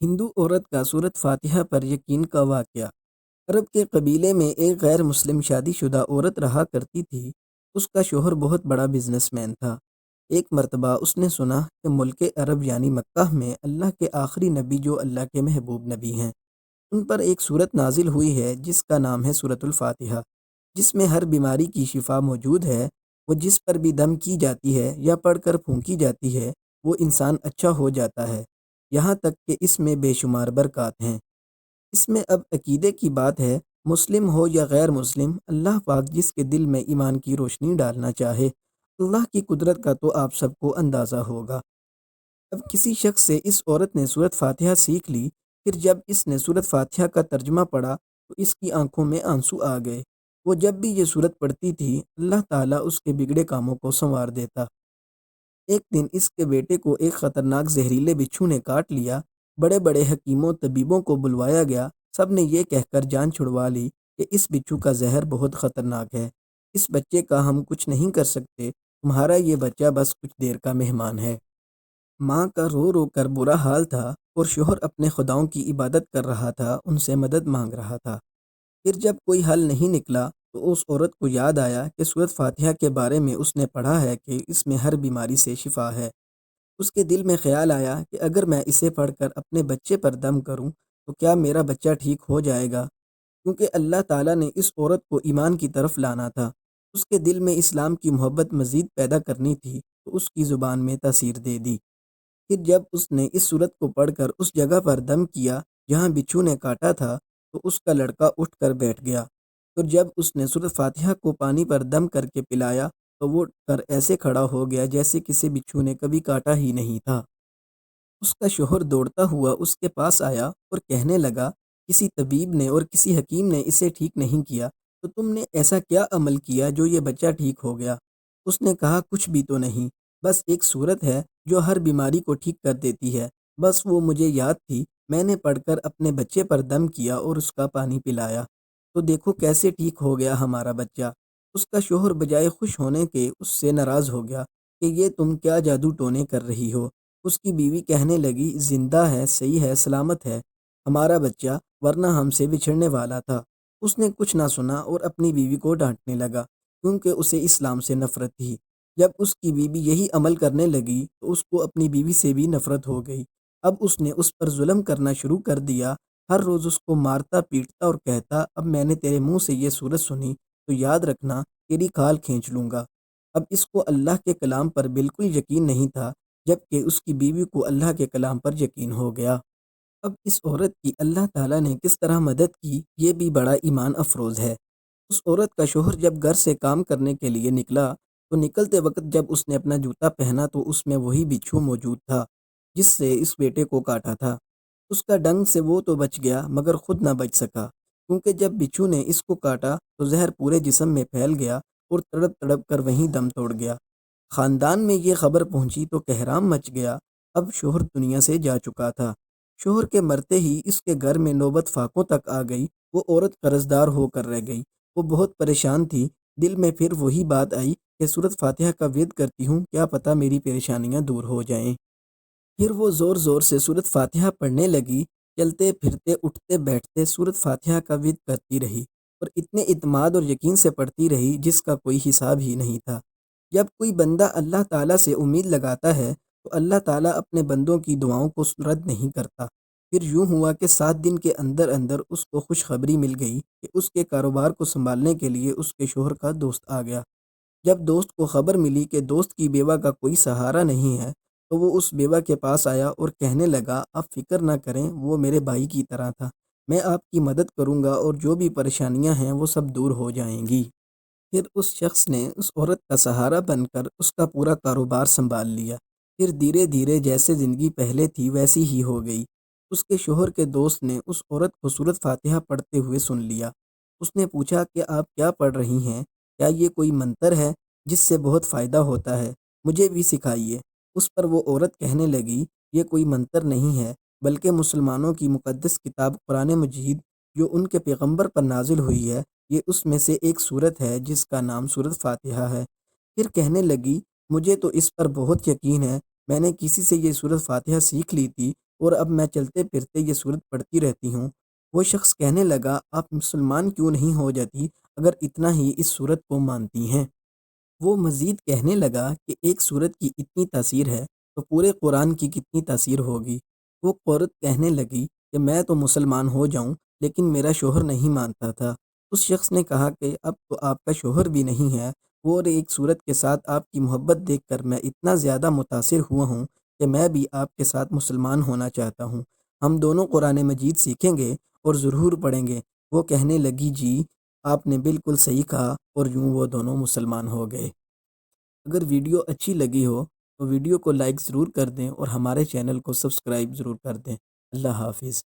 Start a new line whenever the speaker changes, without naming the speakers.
ہندو عورت کا سورت فاتحہ پر یقین کا واقعہ۔ عرب کے قبیلے میں ایک غیر مسلم شادی شدہ عورت رہا کرتی تھی۔ اس کا شوہر بہت بڑا بزنس مین تھا۔ ایک مرتبہ اس نے سنا کہ ملک عرب یعنی مکہ میں اللہ کے آخری نبی جو اللہ کے محبوب نبی ہیں، ان پر ایک سورت نازل ہوئی ہے جس کا نام ہے سورت الفاتحہ، جس میں ہر بیماری کی شفا موجود ہے۔ وہ جس پر بھی دم کی جاتی ہے یا پڑھ کر پھونکی جاتی ہے وہ انسان اچھا ہو جاتا ہے، یہاں تک کہ اس میں بے شمار برکات ہیں۔ اس میں اب عقیدے کی بات ہے، مسلم ہو یا غیر مسلم، اللہ پاک جس کے دل میں ایمان کی روشنی ڈالنا چاہے، اللہ کی قدرت کا تو آپ سب کو اندازہ ہوگا۔ اب کسی شخص سے اس عورت نے سورت فاتحہ سیکھ لی، پھر جب اس نے سورت فاتحہ کا ترجمہ پڑھا تو اس کی آنکھوں میں آنسو آ گئے۔ وہ جب بھی یہ سورت پڑھتی تھی اللہ تعالیٰ اس کے بگڑے کاموں کو سنوار دیتا۔ ایک دن اس کے بیٹے کو ایک خطرناک زہریلے بچھو نے کاٹ لیا۔ بڑے بڑے حکیموں طبیبوں کو بلوایا گیا، سب نے یہ کہہ کر جان چھڑوا لی کہ اس بچھو کا زہر بہت خطرناک ہے، اس بچے کا ہم کچھ نہیں کر سکتے، تمہارا یہ بچہ بس کچھ دیر کا مہمان ہے۔ ماں کا رو رو کر برا حال تھا اور شوہر اپنے خداؤں کی عبادت کر رہا تھا، ان سے مدد مانگ رہا تھا۔ پھر جب کوئی حل نہیں نکلا تو اس عورت کو یاد آیا کہ سورت فاتحہ کے بارے میں اس نے پڑھا ہے کہ اس میں ہر بیماری سے شفا ہے۔ اس کے دل میں خیال آیا کہ اگر میں اسے پڑھ کر اپنے بچے پر دم کروں تو کیا میرا بچہ ٹھیک ہو جائے گا؟ کیونکہ اللہ تعالیٰ نے اس عورت کو ایمان کی طرف لانا تھا، اس کے دل میں اسلام کی محبت مزید پیدا کرنی تھی، تو اس کی زبان میں تاثیر دے دی۔ پھر جب اس نے اس صورت کو پڑھ کر اس جگہ پر دم کیا جہاں بچھو نے کاٹا تھا تو اس کا لڑکا اٹھ کر بیٹھ گیا، اور جب اس نے سورت فاتحہ کو پانی پر دم کر کے پلایا تو وہ کر ایسے کھڑا ہو گیا جیسے کسی بچھو نے کبھی کاٹا ہی نہیں تھا۔ اس کا شوہر دوڑتا ہوا اس کے پاس آیا اور کہنے لگا، کسی طبیب نے اور کسی حکیم نے اسے ٹھیک نہیں کیا، تو تم نے ایسا کیا عمل کیا جو یہ بچہ ٹھیک ہو گیا؟ اس نے کہا، کچھ بھی تو نہیں، بس ایک صورت ہے جو ہر بیماری کو ٹھیک کر دیتی ہے، بس وہ مجھے یاد تھی، میں نے پڑھ کر اپنے بچے پر دم کیا اور اس کا پانی پلایا، تو دیکھو کیسے ٹھیک ہو گیا ہمارا بچہ۔ اس کا شوہر بجائے خوش ہونے کے اس سے ناراض ہو گیا کہ یہ تم کیا جادو ٹونے کر رہی ہو۔ اس کی بیوی کہنے لگی، زندہ ہے، صحیح ہے، سلامت ہے ہمارا بچہ، ورنہ ہم سے بچھڑنے والا تھا۔ اس نے کچھ نہ سنا اور اپنی بیوی کو ڈانٹنے لگا کیونکہ اسے اسلام سے نفرت تھی۔ جب اس کی بیوی یہی عمل کرنے لگی تو اس کو اپنی بیوی سے بھی نفرت ہو گئی۔ اب اس نے اس پر ظلم کرنا شروع کر دیا، ہر روز اس کو مارتا پیٹتا اور کہتا، اب میں نے تیرے منہ سے یہ صورت سنی تو یاد رکھنا، تیری کھال کھینچ لوں گا۔ اب اس کو اللہ کے کلام پر بالکل یقین نہیں تھا، جبکہ اس کی بیوی کو اللہ کے کلام پر یقین ہو گیا۔ اب اس عورت کی اللہ تعالیٰ نے کس طرح مدد کی، یہ بھی بڑا ایمان افروز ہے۔ اس عورت کا شوہر جب گھر سے کام کرنے کے لیے نکلا تو نکلتے وقت جب اس نے اپنا جوتا پہنا تو اس میں وہی بچھو موجود تھا جس سے اس بیٹے کو کاٹا تھا۔ اس کا ڈنگ سے وہ تو بچ گیا مگر خود نہ بچ سکا، کیونکہ جب بچھو نے اس کو کاٹا تو زہر پورے جسم میں پھیل گیا اور تڑپ تڑپ کر وہیں دم توڑ گیا۔ خاندان میں یہ خبر پہنچی تو کہرام مچ گیا۔ اب شوہر دنیا سے جا چکا تھا۔ شوہر کے مرتے ہی اس کے گھر میں نوبت فاقوں تک آ گئی، وہ عورت قرضدار ہو کر رہ گئی۔ وہ بہت پریشان تھی، دل میں پھر وہی بات آئی کہ سورت فاتحہ کا ورد کرتی ہوں، کیا پتہ میری پریشانیاں دور ہو جائیں۔ پھر وہ زور زور سے سورت فاتحہ پڑھنے لگی، چلتے پھرتے اٹھتے بیٹھتے سورت فاتحہ کا ورد کرتی رہی اور اتنے اعتماد اور یقین سے پڑھتی رہی جس کا کوئی حساب ہی نہیں تھا۔ جب کوئی بندہ اللہ تعالیٰ سے امید لگاتا ہے تو اللہ تعالیٰ اپنے بندوں کی دعاؤں کو رد نہیں کرتا۔ پھر یوں ہوا کہ 7 دن کے اندر اندر اس کو خوشخبری مل گئی کہ اس کے کاروبار کو سنبھالنے کے لیے اس کے شوہر کا دوست آ گیا۔ جب دوست کو خبر ملی کہ دوست کی بیوہ کا کوئی سہارا نہیں ہے تو وہ اس بیوہ کے پاس آیا اور کہنے لگا، آپ فکر نہ کریں، وہ میرے بھائی کی طرح تھا، میں آپ کی مدد کروں گا اور جو بھی پریشانیاں ہیں وہ سب دور ہو جائیں گی۔ پھر اس شخص نے اس عورت کا سہارا بن کر اس کا پورا کاروبار سنبھال لیا۔ پھر دھیرے دھیرے جیسے زندگی پہلے تھی ویسی ہی ہو گئی۔ اس کے شوہر کے دوست نے اس عورت کو سورت فاتحہ پڑھتے ہوئے سن لیا۔ اس نے پوچھا کہ آپ کیا پڑھ رہی ہیں؟ کیا یہ کوئی منتر ہے جس سے بہت فائدہ ہوتا ہے؟ مجھے بھی سکھائیے۔ اس پر وہ عورت کہنے لگی، یہ کوئی منتر نہیں ہے بلکہ مسلمانوں کی مقدس کتاب قرآن مجید جو ان کے پیغمبر پر نازل ہوئی ہے، یہ اس میں سے ایک صورت ہے جس کا نام سورت فاتحہ ہے۔ پھر کہنے لگی، مجھے تو اس پر بہت یقین ہے، میں نے کسی سے یہ سورت فاتحہ سیکھ لی تھی اور اب میں چلتے پھرتے یہ صورت پڑھتی رہتی ہوں۔ وہ شخص کہنے لگا، آپ مسلمان کیوں نہیں ہو جاتی اگر اتنا ہی اس صورت کو مانتی ہیں؟ وہ مزید کہنے لگا کہ ایک صورت کی اتنی تاثیر ہے تو پورے قرآن کی کتنی تاثیر ہوگی۔ وہ عورت کہنے لگی کہ میں تو مسلمان ہو جاؤں لیکن میرا شوہر نہیں مانتا تھا۔ اس شخص نے کہا کہ اب تو آپ کا شوہر بھی نہیں ہے، اور ایک صورت کے ساتھ آپ کی محبت دیکھ کر میں اتنا زیادہ متاثر ہوا ہوں کہ میں بھی آپ کے ساتھ مسلمان ہونا چاہتا ہوں۔ ہم دونوں قرآن مجید سیکھیں گے اور ضرور پڑھیں گے۔ وہ کہنے لگی، جی آپ نے بالکل صحیح کہا، اور یوں وہ دونوں مسلمان ہو گئے۔ اگر ویڈیو اچھی لگی ہو تو ویڈیو کو لائک ضرور کر دیں اور ہمارے چینل کو سبسکرائب ضرور کر دیں۔ اللہ حافظ۔